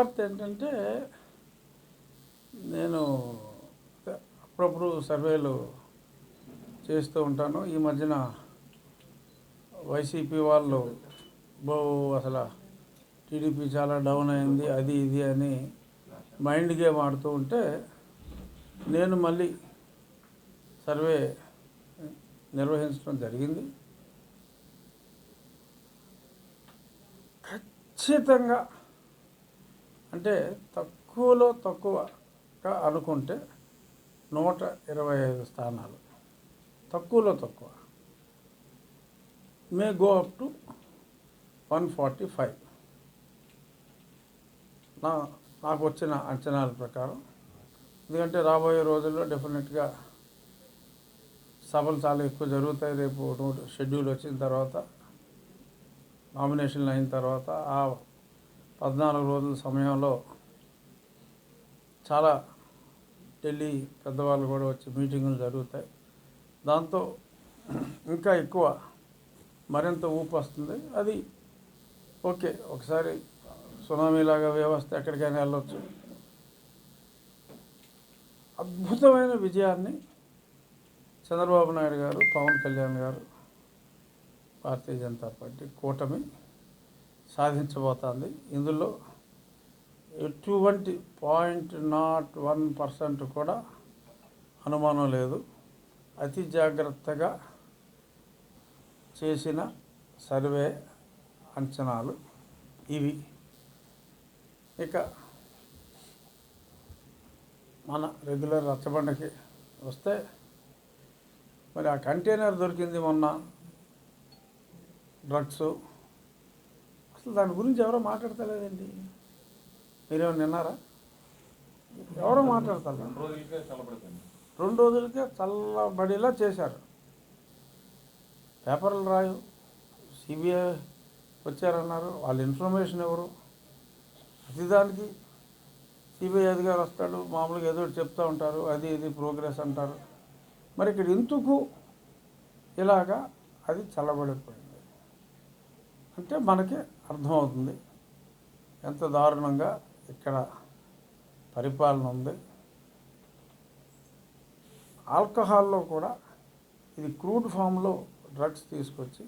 శుభవార్త ఏంటంటే నేను అప్పుడప్పుడు సర్వేలు చేస్తూ ఉంటాను. ఈ మధ్యన వైసీపీ వాళ్ళు అసలు టీడీపీ చాలా డౌన్ అయింది, అది ఇది అని మైండ్ గేమ్ ఆడుతూ ఉంటే నేను మళ్ళీ సర్వే నిర్వహించడం జరిగింది. ఖచ్చితంగా అంటే తక్కువలో తక్కువగా అనుకుంటే 125 స్థానాలు, తక్కువలో తక్కువ మే గో అప్ టు 145 నాకు వచ్చిన అంచనాల ప్రకారం. ఎందుకంటే రాబోయే రోజుల్లో డెఫినెట్గా సభలు చాలా ఎక్కువ జరుగుతాయి. రేపు షెడ్యూల్ వచ్చిన తర్వాత, నామినేషన్లు అయిన తర్వాత ఆ 14 రోజుల సమయంలో చాలా ఢిల్లీ పెద్దవాళ్ళు కూడా వచ్చి మీటింగులు జరుగుతాయి. దాంతో ఇంకా ఎక్కువ మరింత ఊపు వస్తుంది. అది ఓకే, ఒకసారి సునామీలాగా వ్యవస్థ ఎక్కడికైనా వెళ్ళొచ్చు. అద్భుతమైన విజయాన్ని చంద్రబాబు నాయుడు గారు, పవన్ కళ్యాణ్ గారు, భారతీయ జనతా పార్టీ కూటమి సాధించబోతోంది. ఇందులో ఎటువంటి 0.01% కూడా అనుమానం లేదు. అతి జాగ్రత్తగా చేసిన సర్వే అంచనాలు ఇవి. ఇక మన రెగ్యులర్ రచ్చబండకి వస్తే, మరి ఆ కంటైనర్ దొరికింది మొన్న డ్రగ్స్, అసలు దాని గురించి ఎవరో మాట్లాడతలేదండి. మీరేమో నిన్నారా? ఎవరో మాట్లాడతారు. 2 రోజులకే చల్లబడిలా చేశారు. పేపర్లు రాయు, సిబిఐ వచ్చారన్నారు. వాళ్ళ ఇన్ఫర్మేషన్ ఎవరు? ప్రతిదానికి సిబిఐ అధికారి వస్తాడు, మామూలుగా ఏదో చెప్తూ ఉంటారు, అది ఇది ప్రోగ్రెస్ అంటారు. మరి ఇక్కడ ఎందుకు ఇలాగా అది చల్లబడిపోయింది అంటే మనకి అర్థమవుతుంది ఎంత దారుణంగా ఇక్కడ పరిపాలన ఉంది. ఆల్కహాల్లో కూడా ఇది క్రూడ్ ఫామ్లో డ్రగ్స్ తీసుకొచ్చి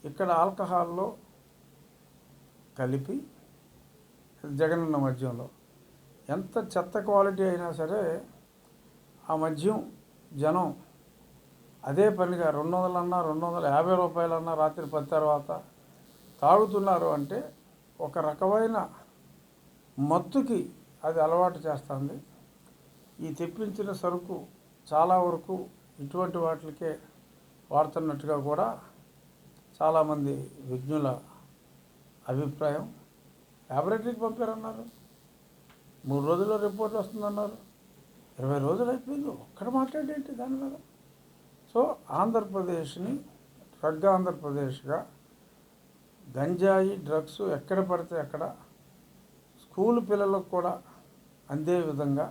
ఇక్కడ ఆల్కహాల్లో కలిపి జగనన్న మద్యంలో ఎంత చెత్త క్వాలిటీ అయినా సరే ఆ మద్యం జనం అదే పనిగా 200 అన్నా 250 రూపాయలన్నా రాత్రి 10 తర్వాత తాగుతున్నారు. అంటే ఒక రకమైన మత్తుకి అది అలవాటు చేస్తుంది. ఈ తెప్పించిన సరుకు చాలా వరకు ఇటువంటి వాటికే వాడుతున్నట్టుగా కూడా చాలామంది విజ్ఞుల అభిప్రాయం. ల్యాబొరేటరీకి పంపారన్నారు, 3 రోజుల్లో రిపోర్ట్ వస్తుందన్నారు. 20 రోజులు అయిపోయింది, ఒక్కడ మాట్లాడేంటి దాని మీద? సో ఆంధ్రప్రదేశ్ని డ్రగ్ ఆంధ్రప్రదేశ్గా, గంజాయి డ్రగ్స్ ఎక్కడ పడితే అక్కడ స్కూల్ పిల్లలకు కూడా అందే విధంగా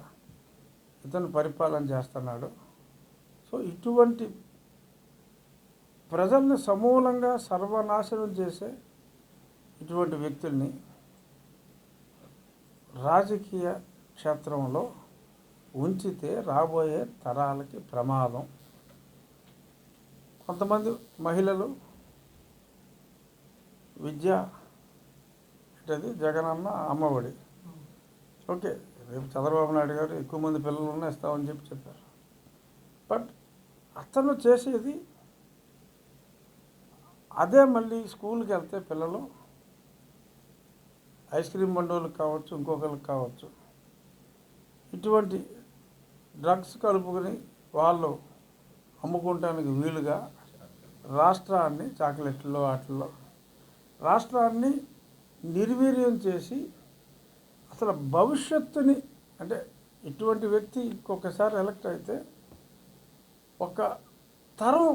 ఇతను పరిపాలన చేస్తున్నాడు. సో ఇటువంటి ప్రజల్ని సమూలంగా సర్వనాశనం చేసే ఇటువంటి వ్యక్తుల్ని రాజకీయ క్షేత్రంలో ఉంచితే రాబోయే తరాలకి ప్రమాదం. కొంతమంది మహిళలు విద్య అంటే జగనన్న అమ్మఒడి, ఓకే, రేపు చంద్రబాబు నాయుడు గారు ఎక్కువ మంది పిల్లలు ఇస్తామని చెప్పారు. బట్ అతను చేసేది అదే. మళ్ళీ స్కూల్కి వెళ్తే పిల్లలు ఐస్ క్రీమ్ బండోళ్ళకి కావచ్చు, ఇంకొకరికి కావచ్చు, ఇటువంటి డ్రగ్స్ కలుపుకొని వాళ్ళు అమ్ముకోవటానికి వీలుగా రాష్ట్రాన్ని చాక్లెట్లో వాటిల్లో రాష్ట్రాన్ని నిర్వీర్యం చేసి అసలు భవిష్యత్తుని, అంటే ఇటువంటి వ్యక్తి ఇంకొకసారి ఎలక్ట్ అయితే ఒక తరం